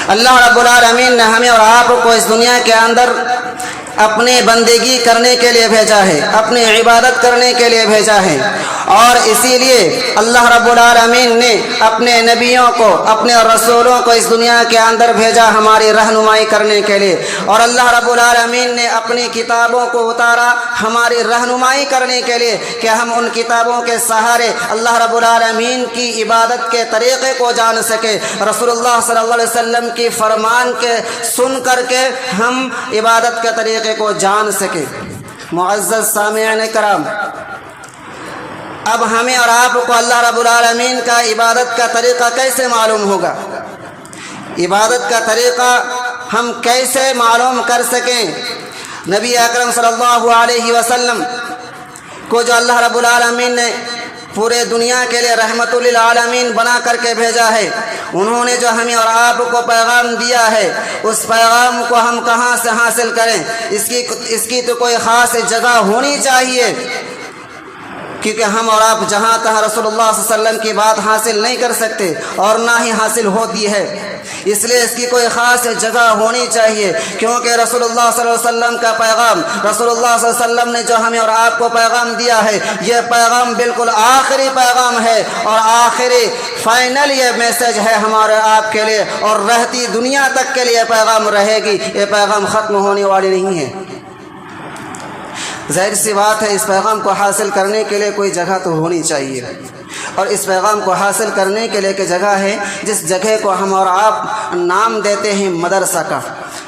اللہ رب العالمین نے ہمیں اور آپ کو اس دنیا کے اندر اپنی بندگی کرنے کے لیے بھیجا ہے، اپنی عبادت کرنے کے لیے بھیجا ہے، اور اسی لیے اللہ رب العالمین نے اپنے نبیوں کو، اپنے رسولوں کو اس دنیا کے اندر بھیجا ہماری رہنمائی کرنے کے لیے، اور اللہ رب العالمین نے اپنی کتابوں کو اتارا ہماری رہنمائی کرنے کے لیے کہ ہم ان کتابوں کے سہارے اللہ رب العالمین کی عبادت کے طریقے کو جان سکے، رسول اللہ صلی اللہ علیہ وسلم کی فرمان کے سن کر کے ہم عبادت کے طریقے کو جان سکے۔ معزز سامعین کرام، اب ہمیں اور آپ کو اللہ رب العالمین کا عبادت کا طریقہ کیسے معلوم ہوگا؟ عبادت کا طریقہ ہم کیسے معلوم کر سکیں؟ نبی اکرم صلی اللہ علیہ وسلم کو جو اللہ رب العالمین نے پورے دنیا کے لیے رحمت للعالمین بنا کر کے بھیجا ہے، انہوں نے جو ہمیں اور آپ کو پیغام دیا ہے، اس پیغام کو ہم کہاں سے حاصل کریں؟ اس کی تو کوئی خاص جگہ ہونی چاہیے، کیونکہ ہم اور آپ جہاں تہاں رسول اللہ صلی اللہ علیہ وسلم کی بات حاصل نہیں کر سکتے اور نہ ہی حاصل ہوتی ہے، اس لیے اس کی کوئی خاص جگہ ہونی چاہیے، کیونکہ رسول اللہ صلی اللہ علیہ وسلم کا پیغام، رسول اللہ صلی اللہ علیہ وسلم نے جو ہمیں اور آپ کو پیغام دیا ہے، یہ پیغام بالکل آخری پیغام ہے اور آخری فائنل یہ میسج ہے ہمارے آپ کے لیے، اور رہتی دنیا تک کے لیے پیغام رہے گی، یہ پیغام ختم ہونے والی نہیں ہے۔ ظاہر سی بات ہے اس پیغام کو حاصل کرنے کے لیے کوئی جگہ تو ہونی چاہیے، اور اس پیغام کو حاصل کرنے کے لیے ایک جگہ ہے جس جگہ کو ہم اور آپ نام دیتے ہیں مدرسہ کا،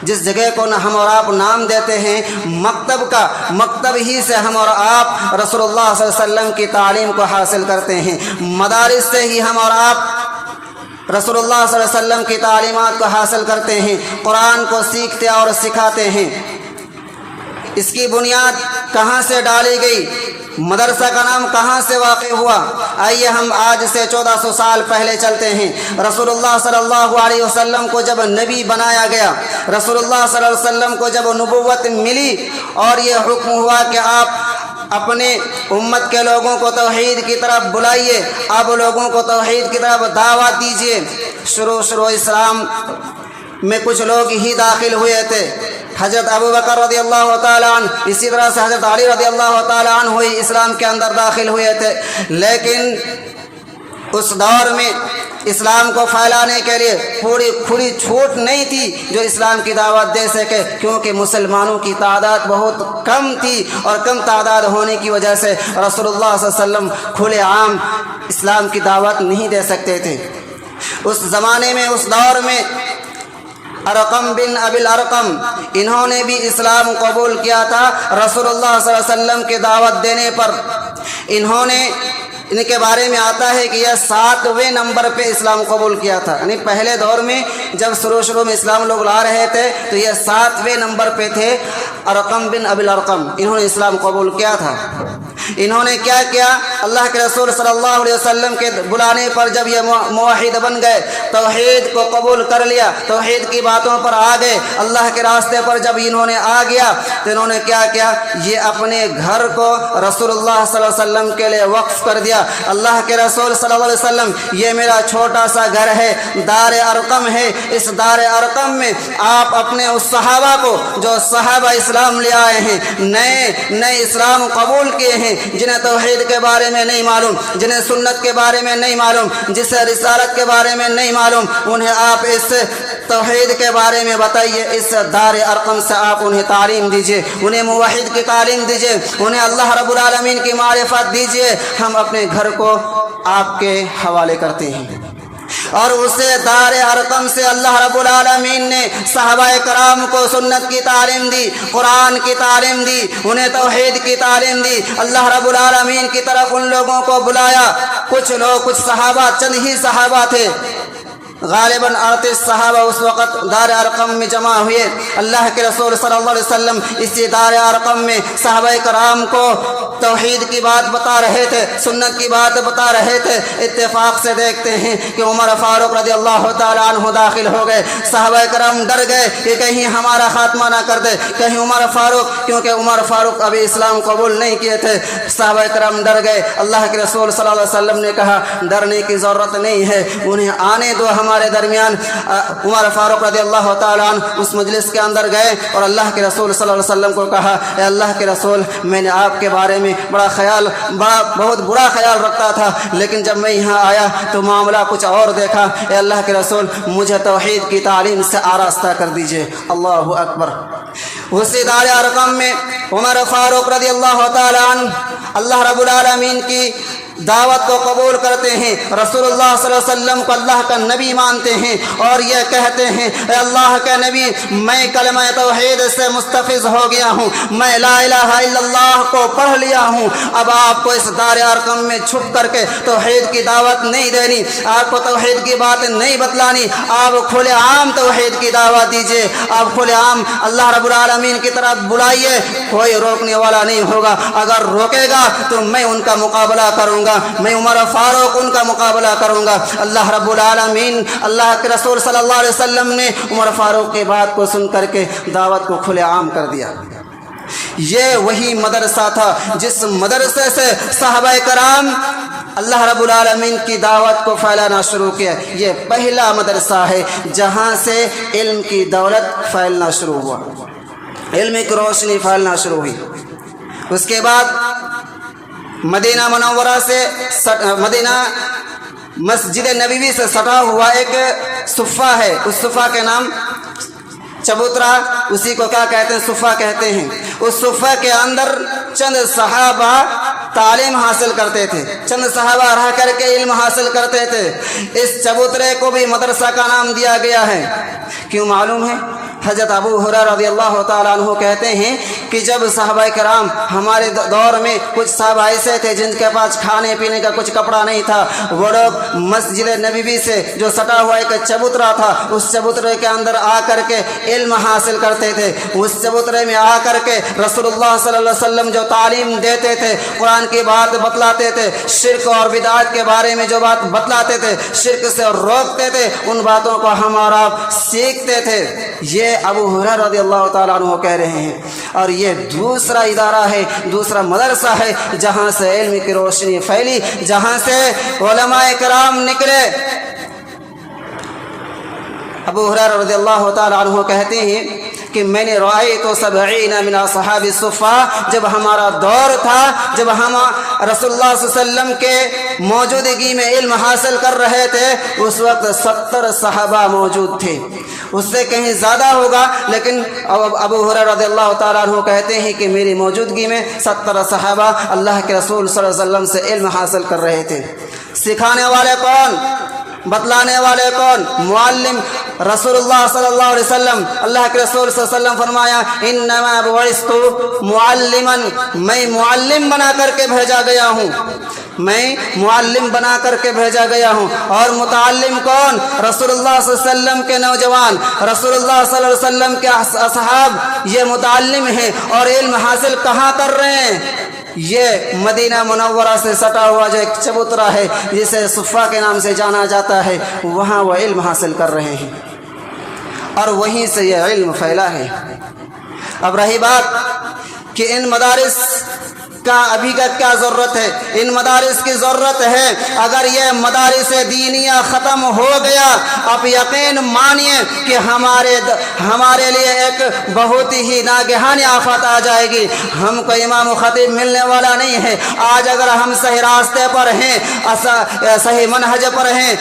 جس جگہ کو ہم اور آپ نام دیتے ہیں مکتب کا، مکتب ہی سے ہم اور آپ رسول اللہ صلی اللہ علیہ وسلم کی تعلیم کو حاصل کرتے ہیں، مدارس سے ہی ہم اور آپ رسول اللہ صلی اللہ علیہ وسلم کی تعلیمات کو حاصل کرتے ہیں، قرآن کو سیکھتے اور سکھاتے ہیں۔ اس کی بنیاد کہاں سے ڈالی گئی؟ مدرسہ کا نام کہاں سے واقع ہوا؟ آئیے ہم آج سے 1400 سال پہلے چلتے ہیں۔ رسول اللہ صلی اللہ علیہ وسلم کو جب نبی بنایا گیا، رسول اللہ صلی اللہ علیہ وسلم کو جب نبوت ملی اور یہ حکم ہوا کہ آپ اپنے امت کے لوگوں کو توحید کی طرف بلائیے، آپ لوگوں کو توحید کی طرف دعوت دیجیے، شروع اسلام میں کچھ لوگ ہی داخل ہوئے تھے، حضرت ابوبکر رضی اللہ تعالیٰ عنہ، اسی طرح سے حضرت علی رضی اللہ تعالیٰ عنہ ہوئی اسلام کے اندر داخل ہوئے تھے، لیکن اس دور میں اسلام کو پھیلانے کے لیے پوری کھلی چھوٹ نہیں تھی جو اسلام کی دعوت دے سکے، کیونکہ مسلمانوں کی تعداد بہت کم تھی، اور کم تعداد ہونے کی وجہ سے رسول اللہ صلی اللہ علیہ وسلم کھلے عام اسلام کی دعوت نہیں دے سکتے تھے۔ اس زمانے میں، اس دور میں ارقم بن ابی الارقم، انہوں نے بھی اسلام قبول کیا تھا رسول اللہ صلی اللہ علیہ وسلم کی دعوت دینے پر۔ ان کے بارے میں آتا ہے کہ یہ 7ویں نمبر پہ اسلام قبول کیا تھا، یعنی پہلے دور میں جب شروع میں اسلام لوگ لا رہے تھے تو یہ 7ویں نمبر پہ تھے ارقم بن ابی الارقم، انہوں نے اسلام قبول کیا تھا۔ انہوں نے کیا کیا؟ اللہ کے رسول صلی اللہ علیہ وسلم کے بلانے پر جب یہ موحد بن گئے، توحید کو قبول کر لیا، توحید کی باتوں پر آ گئے، اللہ کے راستے پر جب انہوں نے آ گیا تو انہوں نے کیا کیا؟ یہ اپنے گھر کو رسول اللہ صلی اللہ علیہ وسلم کے لیے وقف کر دیا۔ اللہ کے رسول صلی اللہ علیہ وسلم، یہ میرا چھوٹا سا گھر ہے، دار ارقم ہے، اس دار ارقم میں آپ اپنے اس صحابہ کو جو صحابہ اسلام لے آئے ہیں، نئے اسلام قبول کیے ہیں، جنہیں توحید کے بارے میں نہیں معلوم، جنہیں سنت کے بارے میں نہیں معلوم، جسے رسالت کے بارے میں نہیں معلوم، انہیں آپ اس توحید کے بارے میں بتائیے، اس دار ارقم سے آپ انہیں تعلیم دیجئے، انہیں موحد کی تعلیم دیجئے، انہیں اللہ رب العالمین کی معرفت دیجئے۔ ہم اپنے گھر کو آپ کے حوالے کرتے ہیں، اور اسے دار ارقم سے اللہ رب العالمین نے صحابہ کرام کو سنت کی تعلیم دی، قرآن کی تعلیم دی، انہیں توحید کی تعلیم دی، اللہ رب العالمین کی طرف ان لوگوں کو بلایا۔ کچھ صحابہ، چند ہی صحابہ تھے، غالباً 38 صحابہ اس وقت دار ارقم میں جمع ہوئے۔ اللہ کے رسول صلی اللہ علیہ وسلم اسی دار ارقم میں صحابہ کرام کو توحید کی بات بتا رہے تھے، سنت کی بات بتا رہے تھے۔ اتفاق سے دیکھتے ہیں کہ عمر فاروق رضی اللہ تعالیٰ عنہ داخل ہو گئے۔ صحابہ کرام ڈر گئے کہ کہیں ہمارا خاتمہ نہ کر دے، کہیں عمر فاروق، کیونکہ عمر فاروق ابھی اسلام قبول نہیں کیے تھے۔ صحابہ کرام ڈر گئے۔ اللہ کے رسول صلی اللہ علیہ وسلم نے کہا ڈرنے کی ضرورت نہیں ہے، انہیں آنے دو، ہمارے درمیان عمر فاروق رضی اللہ تعالیٰ عنہ اس مجلس کے اندر گئے اور اللہ کے رسول صلی اللہ علیہ وسلم کو کہا اے اللہ کے رسول میں نے آپ کے بارے میں بہت برا خیال رکھتا تھا، لیکن جب میں یہاں آیا تو معاملہ کچھ اور دیکھا، اے اللہ کے رسول مجھے توحید کی تعلیم سے آراستہ کر دیجئے۔ اللہ اکبر۔ اسی دار ارقم میں عمر فاروق رضی اللہ تعالیٰ عنہ اللہ رب العالمین کی دعوت کو قبول کرتے ہیں، رسول اللہ صلی اللہ علیہ وسلم کو اللہ کا نبی مانتے ہیں اور یہ کہتے ہیں اے اللہ کے نبی میں کلمہ توحید سے مستفیض ہو گیا ہوں، میں لا الہ الا اللہ کو پڑھ لیا ہوں، اب آپ کو اس دار ارقم میں چھپ کر کے توحید کی دعوت نہیں دینی، آپ کو توحید کی باتیں نہیں بتلانی، آپ کھلے عام توحید کی دعوت دیجیے، آپ کھلے عام اللہ رب العالمین کی طرف بلائیے، کوئی روکنے والا نہیں ہوگا، اگر روکے گا تو میں ان کا مقابلہ کروں گا، میں عمر فاروق ان کا مقابلہ کروں گا۔ اللہ رب العالمین اللہ کے رسول صلی اللہ علیہ وسلم نے عمر فاروق کی بات کو سن کر کے دعوت کو کھلے عام کر دیا۔ یہ وہی مدرسہ تھا جس مدرسے سے صحابہ کرام اللہ رب العالمین کی دعوت کو پھیلانا شروع کیا۔ یہ پہلا مدرسہ ہے جہاں سے علم کی دولت پھیلنا شروع ہوا، علم کی روشنی پھیلنا شروع ہوئی۔ اس کے بعد مدینہ منورہ سے مدینہ مسجد نبوی سے سٹا ہوا ایک صفہ ہے، اس صفہ کے نام چبوترا، اسی کو کیا کہتے ہیں؟ صفہ کہتے ہیں۔ اس صفہ کے اندر چند صحابہ تعلیم حاصل کرتے تھے، چند صحابہ رہ کر کے علم حاصل کرتے تھے۔ اس چبوترے کو بھی مدرسہ کا نام دیا گیا ہے۔ کیوں معلوم ہے؟ حضرت ابو ہریرہ رضی اللہ تعالیٰ عنہ کہتے ہیں کہ جب صحابہ کرام ہمارے دور میں کچھ صحابہ ایسے تھے جن کے پاس کھانے پینے کا کچھ کپڑا نہیں تھا، وہ لوگ مسجد نبوی سے جو سٹا ہوا ایک چبوترا تھا اس چبوترے کے اندر آ کر کے علم حاصل کرتے تھے۔ اس چبوترے میں آ کر کے رسول اللہ صلی اللہ علیہ وسلم جو تعلیم دیتے تھے، قرآن کی بات بتلاتے تھے، شرک اور بدعات کے بارے میں جو بات بتلاتے تھے، شرک سے روکتے تھے، ان باتوں کو ہم اور آپ سیکھتے تھے۔ یہ ابو ہریرہ رضی اللہ تعالیٰ عنہ کہہ رہے ہیں، اور یہ دوسرا ادارہ ہے، دوسرا مدرسہ ہے جہاں سے علم کی روشنی پھیلی، جہاں سے علماء کرام نکلے۔ ابو ہریرہ رضی اللہ تعالیٰ عنہ کہتے ہیں کہ میں نے رأیت 70 من اصحاب الصفہ، جب ہمارا دور تھا، جب ہم رسول اللہ صلی اللہ علیہ وسلم کے موجودگی میں علم حاصل کر رہے تھے، اس وقت 70 صحابہ موجود تھے، اس سے کہیں زیادہ ہوگا، لیکن ابو ہریرہ رضی اللہ تعالیٰ عنہ کہتے ہیں کہ میری موجودگی میں 70 صحابہ اللہ کے رسول صلی اللہ علیہ وسلم سے علم حاصل کر رہے تھے۔ سکھانے والے کون؟ بتلانے والے کون؟ معلم رسول اللہ صلی اللہ علیہ وسلم۔ اللہ کے رسول صلی اللہ علیہ وسلم فرمایا انما بعثت معلما، میں معلم بنا کر کے بھیجا گیا ہوں، میں معلم بنا کر کے بھیجا گیا ہوں۔ اور متعلم کون؟ رسول اللہ صلی اللہ علیہ وسلم کے نوجوان، رسول اللہ صلی اللہ علیہ وسلم کے اصحاب، یہ متعلم ہیں۔ اور علم حاصل کہاں کر رہے ہیں؟ یہ مدینہ منورہ سے سٹا ہوا جو ایک چبوترا ہے جسے صفہ کے نام سے جانا جاتا ہے، وہاں وہ علم حاصل کر رہے ہیں اور وہیں سے یہ علم پھیلا ہے۔ اب رہی بات کہ ان مدارس کا ابھی کا کیا ضرورت ہے؟ ان مدارس کی ضرورت ہے۔ اگر یہ مدارس دینیہ ختم ہو گیا، آپ یقین مانیے کہ ہمارے لیے ایک بہت ہی ناگہانی آفت آ جائے گی۔ ہم کو امام و خطیب ملنے والا نہیں ہے۔ آج اگر ہم صحیح راستے پر ہیں، صحیح منہج پر ہیں،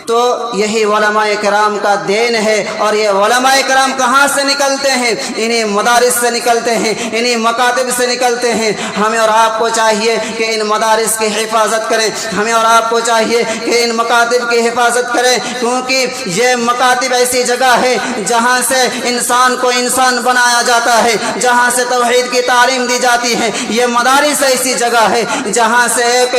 تو یہی علماء کرام کا دین ہے۔ اور یہ علماء کرام کہاں سے نکلتے ہیں؟ انہی مدارس سے نکلتے ہیں، انہی مکاتب سے نکلتے ہیں۔ ہمیں اور آپ کو چاہیے کہ ان مدارس کی حفاظت کریں، ہمیں اور آپ کو چاہیے کہ ان مکاتب کی حفاظت کریں، کیونکہ یہ مکاتب ایسی جگہ ہے جہاں سے انسان کو انسان بنایا جاتا ہے، جہاں سے توحید کی تعلیم دی جاتی ہے۔ یہ مدارس ایسی جگہ ہے جہاں سے ایک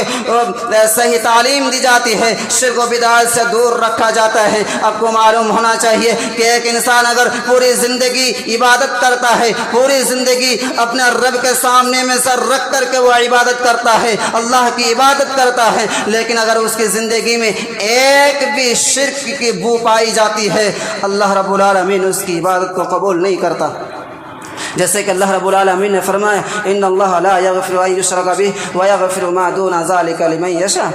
صحیح تعلیم دی جاتی ہے، شرک و بدعات سے دور رکھا جاتا ہے۔ آپ کو معلوم ہونا چاہیے کہ ایک انسان اگر پوری زندگی عبادت کرتا ہے، پوری زندگی اپنے رب کے سامنے میں سر رکھ کر کے وہ عبادت کرتا ہے، اللہ کی عبادت کرتا ہے، لیکن اگر اس کی زندگی میں ایک بھی شرک کی بو پائی جاتی ہے، اللہ رب العالمین اس کی عبادت کو قبول نہیں کرتا۔ جیسے کہ اللہ رب العالمین نے فرمایا ان اللہ لا یغفر ان یشرک بہ ویغفر ما دون ذلک لمن یشاء،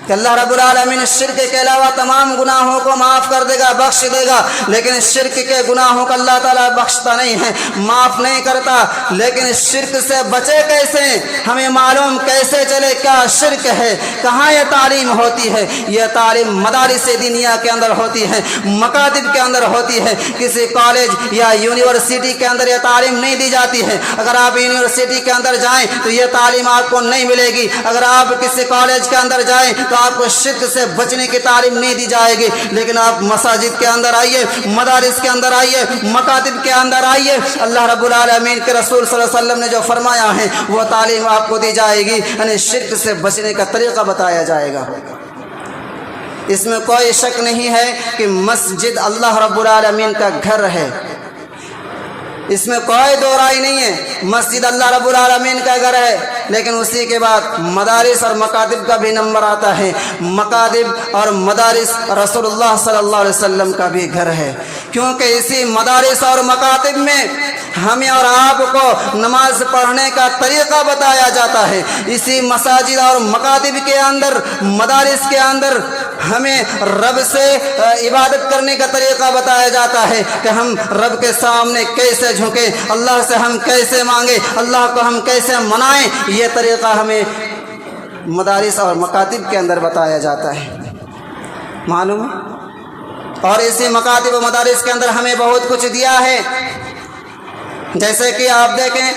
کہ کہ اللہ رب العالمین شرک کے علاوہ تمام گناہوں کو معاف کر دے گا، بخش دے گا، لیکن شرک کے گناہوں کو اللہ تعالیٰ بخشتا نہیں ہے، معاف نہیں کرتا۔ لیکن شرک سے بچے کیسے؟ ہمیں معلوم کیسے چلے کیا شرک ہے، کہاں یہ تعلیم ہوتی ہے؟ یہ تعلیم مدارس دینیہ کے اندر ہوتی ہے، مکاتب کے اندر ہوتی ہے، کسی کالج یا یونیورسٹی کے اندر یہ تعلیم نہیں دی جاتی ہے۔ اگر آپ یونیورسٹی کے اندر جائیں تو یہ تعلیم آپ کو نہیں ملے گی، اگر آپ کسی کالج کے اندر جائیں تو آپ کو شرک سے بچنے کی تعلیم نہیں دی جائے گی۔ لیکن آپ مساجد کے اندر آئیے، مدارس کے اندر آئیے، مکاتب کے اندر آئیے، اللہ رب العالمین کے رسول صلی اللہ علیہ وسلم نے جو فرمایا ہے وہ تعلیم آپ کو دی جائے گی، یعنی شرک سے بچنے کا طریقہ بتایا جائے گا۔ اس میں کوئی شک نہیں ہے کہ مسجد اللہ رب العالمین کا گھر ہے، اس میں کوئی دو رائے نہیں ہے، مسجد اللہ رب العالمین کا گھر ہے۔ لیکن اسی کے بعد مدارس اور مکاتب کا بھی نمبر آتا ہے، مکاتب اور مدارس رسول اللہ صلی اللہ علیہ وسلم کا بھی گھر ہے، کیونکہ اسی مدارس اور مکاتب میں ہمیں اور آپ کو نماز پڑھنے کا طریقہ بتایا جاتا ہے، اسی مساجد اور مکاتب کے اندر، مدارس کے اندر ہمیں رب سے عبادت کرنے کا طریقہ بتایا جاتا ہے کہ ہم رب کے سامنے کیسے جھکیں، اللہ سے ہم کیسے مانگیں، اللہ کو ہم کیسے منائیں، یہ طریقہ ہمیں مدارس اور مکاتب کے اندر بتایا جاتا ہے، معلوم ہے؟ اور اسی مکاتب و مدارس کے اندر ہمیں بہت کچھ دیا ہے، جیسے کہ آپ دیکھیں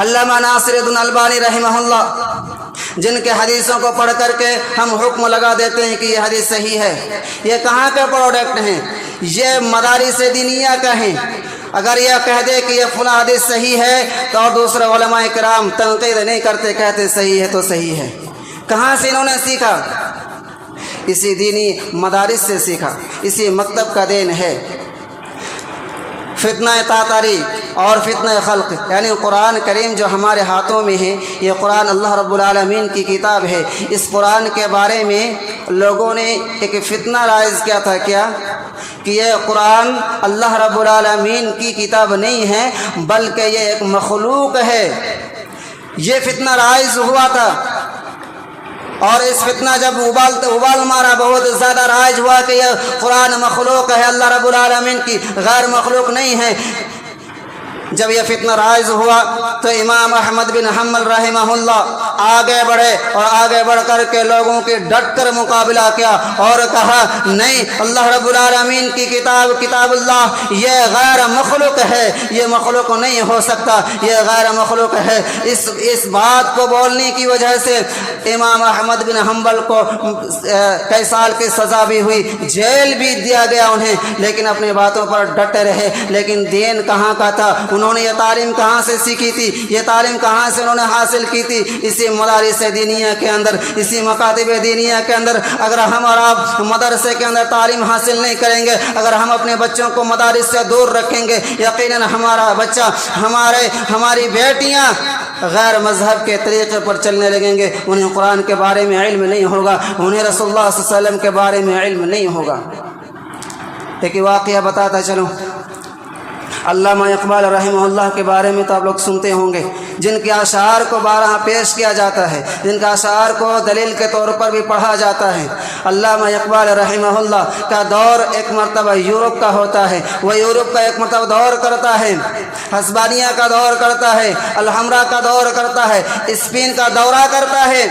علامہ ناصر الدین البانی رحمہ اللہ، جن کے حدیثوں کو پڑھ کر کے ہم حکم لگا دیتے ہیں کہ یہ حدیث صحیح ہے، یہ کہاں کے پروڈکٹ ہیں؟ یہ مدارس دینیہ کا ہیں۔ اگر یہ کہہ دے کہ یہ فلاں حدیث صحیح ہے تو اور دوسرے علماء کرام تنقید نہیں کرتے، کہتے صحیح ہے تو صحیح ہے۔ کہاں سے انہوں نے سیکھا؟ اسی دینی مدارس سے سیکھا، اسی مکتب کا دین ہے۔ فتنہ تاتاری اور فتنہ خلق، یعنی قرآن کریم جو ہمارے ہاتھوں میں ہے، یہ قرآن اللہ رب العالمین کی کتاب ہے۔ اس قرآن کے بارے میں لوگوں نے ایک فتنہ رائج کیا تھا، کیا کہ یہ قرآن اللہ رب العالمین کی کتاب نہیں ہے بلکہ یہ ایک مخلوق ہے، یہ فتنہ رائج ہوا تھا۔ اور اس فتنہ جب ابال مارا، بہت زیادہ رائج ہوا کہ یہ قرآن مخلوق ہے، اللہ رب العالمین کی غیر مخلوق نہیں ہے۔ جب یہ فتنہ رائج ہوا تو امام احمد بن حنبل رحمہ اللہ آگے بڑھے اور آگے بڑھ کر کے لوگوں کی ڈٹ کر مقابلہ کیا اور کہا نہیں، اللہ رب العالمین کی کتاب، کتاب اللہ، یہ غیر مخلوق ہے، یہ مخلوق نہیں ہو سکتا، یہ غیر مخلوق ہے۔ اس بات کو بولنے کی وجہ سے امام احمد بن حنبل کو کئی سال کی سزا بھی ہوئی، جیل بھی دیا گیا انہیں، لیکن اپنی باتوں پر ڈٹے رہے۔ لیکن دین کہاں کا تھا؟ انہوں نے یہ تعلیم کہاں سے سیکھی تھی؟ یہ تعلیم کہاں سے انہوں نے حاصل کی تھی؟ اسی مدارس دینیہ کے اندر، اسی مکاتب دینیہ کے اندر۔ اگر ہم اور آپ مدرسے کے اندر تعلیم حاصل نہیں کریں گے، اگر ہم اپنے بچوں کو مدارس سے دور رکھیں گے، یقیناً ہمارا بچہ، ہماری بیٹیاں غیر مذہب کے طریقے پر چلنے لگیں گے، انہیں قرآن کے بارے میں علم نہیں ہوگا، انہیں رسول اللہ صلی اللہ علیہ وسلم کے بارے میں علم نہیں ہوگا۔ ایک واقعہ بتاتا چلوں، علامہ اقبال رحمہ اللہ کے بارے میں تو آپ لوگ سنتے ہوں گے، جن کے اشعار کو بارہا پیش کیا جاتا ہے، جن کے اشعار کو دلیل کے طور پر بھی پڑھا جاتا ہے۔ علامہ اقبال رحمہ اللہ کا دور ایک مرتبہ یورپ کا ہوتا ہے، وہ یورپ کا ایک مرتبہ دور کرتا ہے، ہسپانیہ کا دور کرتا ہے، الحمرا کا دور کرتا ہے، اسپین کا دورہ کرتا ہے۔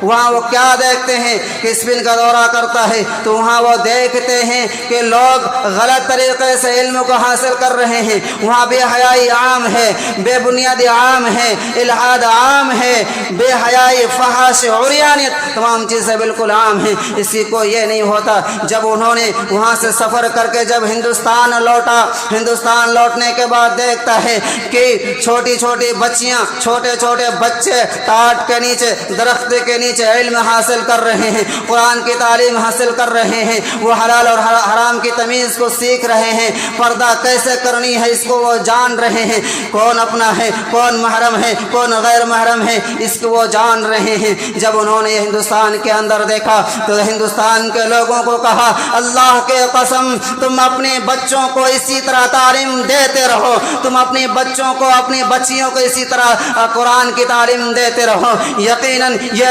وہاں وہ کیا دیکھتے ہیں کہ اسپین کا دورہ کرتا ہے تو وہاں وہ دیکھتے ہیں کہ لوگ غلط طریقے سے علم کو حاصل کر رہے ہیں، وہاں بے حیائی عام ہے، بے بنیادی عام ہے، الحاد عام ہے، بے حیائی، فحش، عریانیت، تمام چیزیں بالکل عام ہیں۔ اسی کو یہ نہیں ہوتا۔ جب انہوں نے وہاں سے سفر کر کے جب ہندوستان لوٹا، ہندوستان لوٹنے کے بعد دیکھتا ہے کہ چھوٹی چھوٹی بچیاں، چھوٹے چھوٹے بچے ٹاٹ کے نیچے، درخت کے نیچے علم حاصل کر رہے ہیں، قرآن کی تعلیم حاصل کر رہے ہیں، وہ حلال اور حرام کی تمیز کو سیکھ رہے ہیں، پردہ کیسے کرنی ہے اس کو وہ جان رہے ہیں، کون اپنا ہے، کون محرم ہے، کون غیر محرم ہے، اس کو وہ جان رہے ہیں۔ جب انہوں نے ہندوستان کے اندر دیکھا تو ہندوستان کے لوگوں کو کہا، اللہ کے قسم تم اپنے بچوں کو اسی طرح تعلیم دیتے رہو، تم اپنے بچوں کو، اپنی بچیوں کو اسی طرح قرآن کی تعلیم دیتے رہو، یقیناً یہ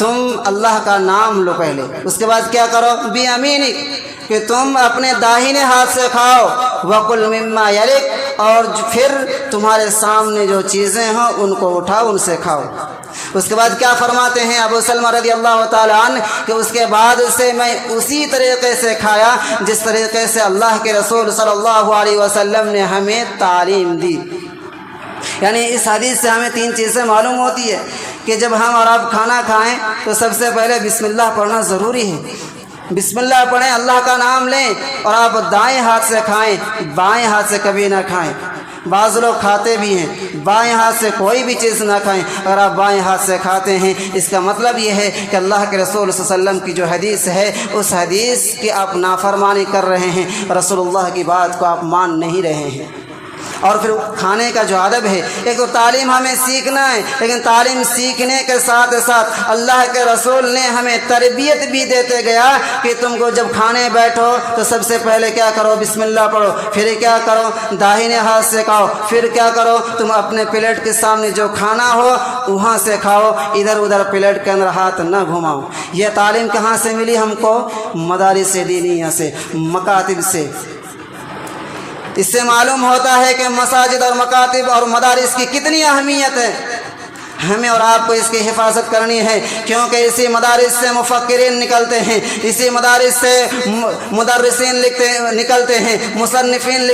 تم اللہ کا نام لو پہلے، اس کے بعد کیا کرو، بیمینک، کہ تم اپنے داہنے ہاتھ سے کھاؤ، وکل مما یلک، اور پھر تمہارے سامنے جو چیزیں ہوں ان کو اٹھاؤ، ان سے کھاؤ۔ اس کے بعد کیا فرماتے ہیں ابو سلمہ رضی اللہ تعالیٰ عنہ کہ اس کے بعد سے میں اسی طریقے سے کھایا جس طریقے سے اللہ کے رسول صلی اللہ علیہ وسلم نے ہمیں تعلیم دی۔ یعنی اس حدیث سے ہمیں تین چیزیں معلوم ہوتی ہے کہ جب ہم اور آپ کھانا کھائیں تو سب سے پہلے بسم اللہ پڑھنا ضروری ہے۔ بسم اللہ پڑھیں، اللہ کا نام لیں، اور آپ دائیں ہاتھ سے کھائیں، بائیں ہاتھ سے کبھی نہ کھائیں۔ بعض لوگ کھاتے بھی ہیں بائیں ہاتھ سے کوئی بھی چیز نہ کھائیں، اگر آپ بائیں ہاتھ سے کھاتے ہیں اس کا مطلب یہ ہے کہ اللہ کے رسول صلی اللہ علیہ وسلم کی جو حدیث ہے اس حدیث کی آپ نافرمانی کر رہے ہیں، رسول اللہ کی بات کو آپ مان نہیں رہے ہیں۔ اور پھر کھانے کا جو ادب ہے، ایک تو تعلیم ہمیں سیکھنا ہے، لیکن تعلیم سیکھنے کے ساتھ ساتھ اللہ کے رسول نے ہمیں تربیت بھی دیتے گیا کہ تم کو جب کھانے بیٹھو تو سب سے پہلے کیا کرو، بسم اللہ پڑھو، پھر کیا کرو، داہنے ہاتھ سے کھاؤ، پھر کیا کرو، تم اپنے پلیٹ کے سامنے جو کھانا ہو وہاں سے کھاؤ، ادھر ادھر پلیٹ کے اندر ہاتھ نہ گھماؤ۔ یہ تعلیم کہاں سے ملی ہم کو؟ مدارس دینیہ سے، مکاتب سے۔ اس سے معلوم ہوتا ہے کہ مساجد اور مکاتب اور مدارس کی کتنی اہمیت ہے، ہمیں اور آپ کو اس کی حفاظت کرنی ہے، کیونکہ اسی مدارس سے مفکرین نکلتے ہیں، اسی مدارس سے مدرسین نکلتے ہیں، مصنفین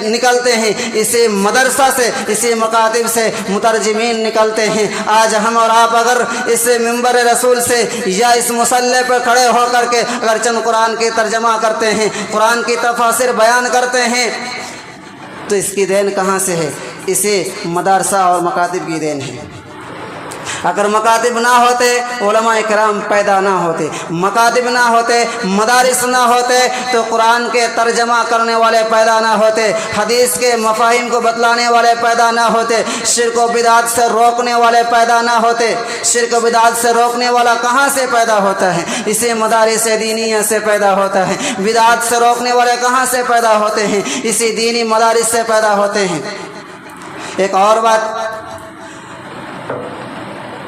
نکلتے ہیں، اسی مدرسہ سے، اسی مکاتب سے مترجمین نکلتے ہیں۔ آج ہم اور آپ اگر اس منبر رسول سے یا اس مصلی پر کھڑے ہو کر کے اگر چند قرآن کی ترجمہ کرتے ہیں، قرآن کی تفاسیر بیان کرتے ہیں، تو اس کی دین کہاں سے ہے؟ اسے مدرسہ اور مکاتب کی دین ہے۔ اگر مکاتب نہ ہوتے، علماء کرام پیدا نہ ہوتے، مکاتب نہ ہوتے، مدارس نہ ہوتے، تو قرآن کے ترجمہ کرنے والے پیدا نہ ہوتے، حدیث کے مفاہیم کو بتلانے والے پیدا نہ ہوتے، شرک و بدعت سے روکنے والے پیدا نہ ہوتے۔ شرک و بدعت سے روکنے والا کہاں سے پیدا ہوتا ہے؟ اسی مدارس دینیہ سے پیدا ہوتا ہے۔ بدعت سے روکنے والے کہاں سے پیدا ہوتے ہیں؟ اسی دینی مدارس سے پیدا ہوتے ہیں۔ ایک اور بات،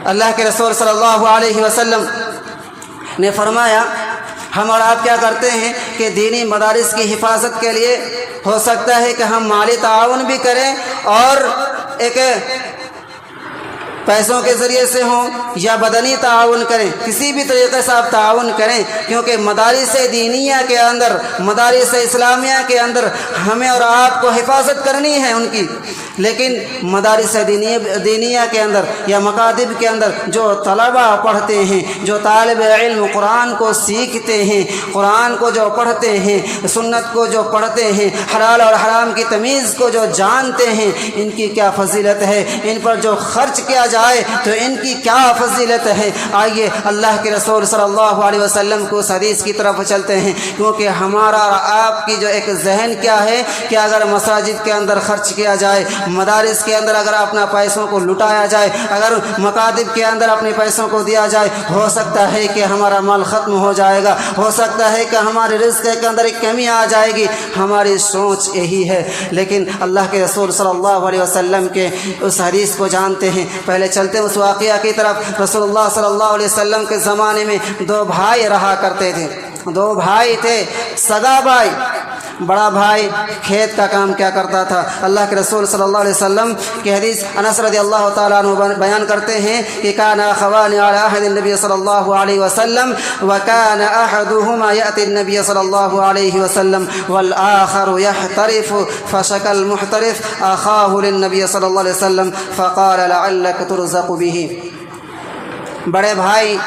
اللہ کے رسول صلی اللہ علیہ وسلم نے فرمایا، ہم اور آپ کیا کرتے ہیں کہ دینی مدارس کی حفاظت کے لیے ہو سکتا ہے کہ ہم مالی تعاون بھی کریں اور ایک پیسوں کے ذریعے سے ہوں یا بدنی تعاون کریں، کسی بھی طریقے سے آپ تعاون کریں، کیونکہ مدارس دینیہ کے اندر، مدارس اسلامیہ کے اندر ہمیں اور آپ کو حفاظت کرنی ہے ان کی۔ لیکن مدارس دینیہ کے اندر یا مکاتب کے اندر جو طلبہ پڑھتے ہیں، جو طالب علم قرآن کو سیکھتے ہیں، قرآن کو جو پڑھتے ہیں، سنت کو جو پڑھتے ہیں، حلال اور حرام کی تمیز کو جو جانتے ہیں، ان کی کیا فضیلت ہے، ان پر جو خرچ کیا جائے تو ان کی کیا فضیلت ہے۔ آئیے اللہ کے رسول صلی اللہ علیہ وسلم کو اس حدیث کی طرف چلتے ہیں، کیونکہ ہمارا اور آپ کی جو ایک ذہن کیا ہے کہ اگر مساجد کے اندر خرچ کیا جائے، مدارس کے اندر اگر اپنا پیسوں کو لٹایا جائے، اگر مکاتب کے اندر اپنے پیسوں کو دیا جائے، ہو سکتا ہے کہ ہمارا مال ختم ہو جائے گا، ہو سکتا ہے کہ ہمارے رزق کے اندر ایک کمی آ جائے گی۔ ہماری سوچ یہی ہے، لیکن اللہ کے رسول صلی اللہ علیہ وسلم کے اس حدیث کو جانتے ہیں۔ پہلے چلتے اس واقعہ کی طرف۔ رسول اللہ صلی اللہ علیہ وسلم کے زمانے میں دو بھائی رہا کرتے تھے، دو بھائی تھے، سگا بھائی۔ بڑا بھائی کھیت کا کام کیا کرتا تھا؟ اللہ کے رسول صلی اللہ علیہ وسلم کی حدیث انس رضی اللہ تعالیٰ عنہ بیان کرتے ہیں کہ کان اخوان علی عہد النبی صلی اللہ علیہ وسلم وکان احدهما یأتی النبی صلی اللہ علیہ وسلم والآخر یحترف فشکى المحترف اخاہ للنبی صلی اللہ علیہ وسلم فقال لعلک ترزق به۔ بڑے بھائی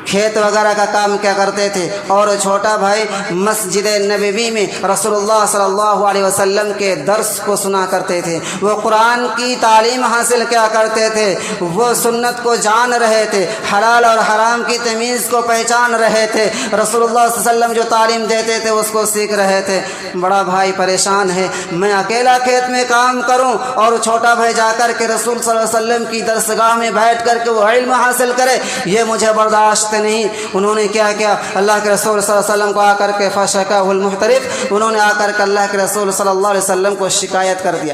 کھیت وغیرہ کا کام کیا کرتے تھے، اور چھوٹا بھائی مسجد نبوی میں رسول اللہ صلی اللہ علیہ وسلم کے درس کو سنا کرتے تھے، وہ قرآن کی تعلیم حاصل کیا کرتے تھے، وہ سنت کو جان رہے تھے، حلال اور حرام کی تمیز کو پہچان رہے تھے، رسول اللہ صلی اللہ علیہ وسلم جو تعلیم دیتے تھے اس کو سیکھ رہے تھے۔ بڑا بھائی پریشان ہے، میں اکیلا کھیت میں کام کروں اور چھوٹا بھائی جا کر کے رسول صلی اللہ علیہ وسلم کی درسگاہ میں بیٹھ کر کے وہ علم حاصل کرے، یہ مجھے برداشت نہیں۔ انہوں نے کیا کیا؟ اللہ کے رسول صلی اللہ علیہ وسلم کو آ کر کے فشکاہ المحترف، انہوں نے آ کر کے اللہ کے رسول صلی اللہ علیہ وسلم کو شکایت کر دیا۔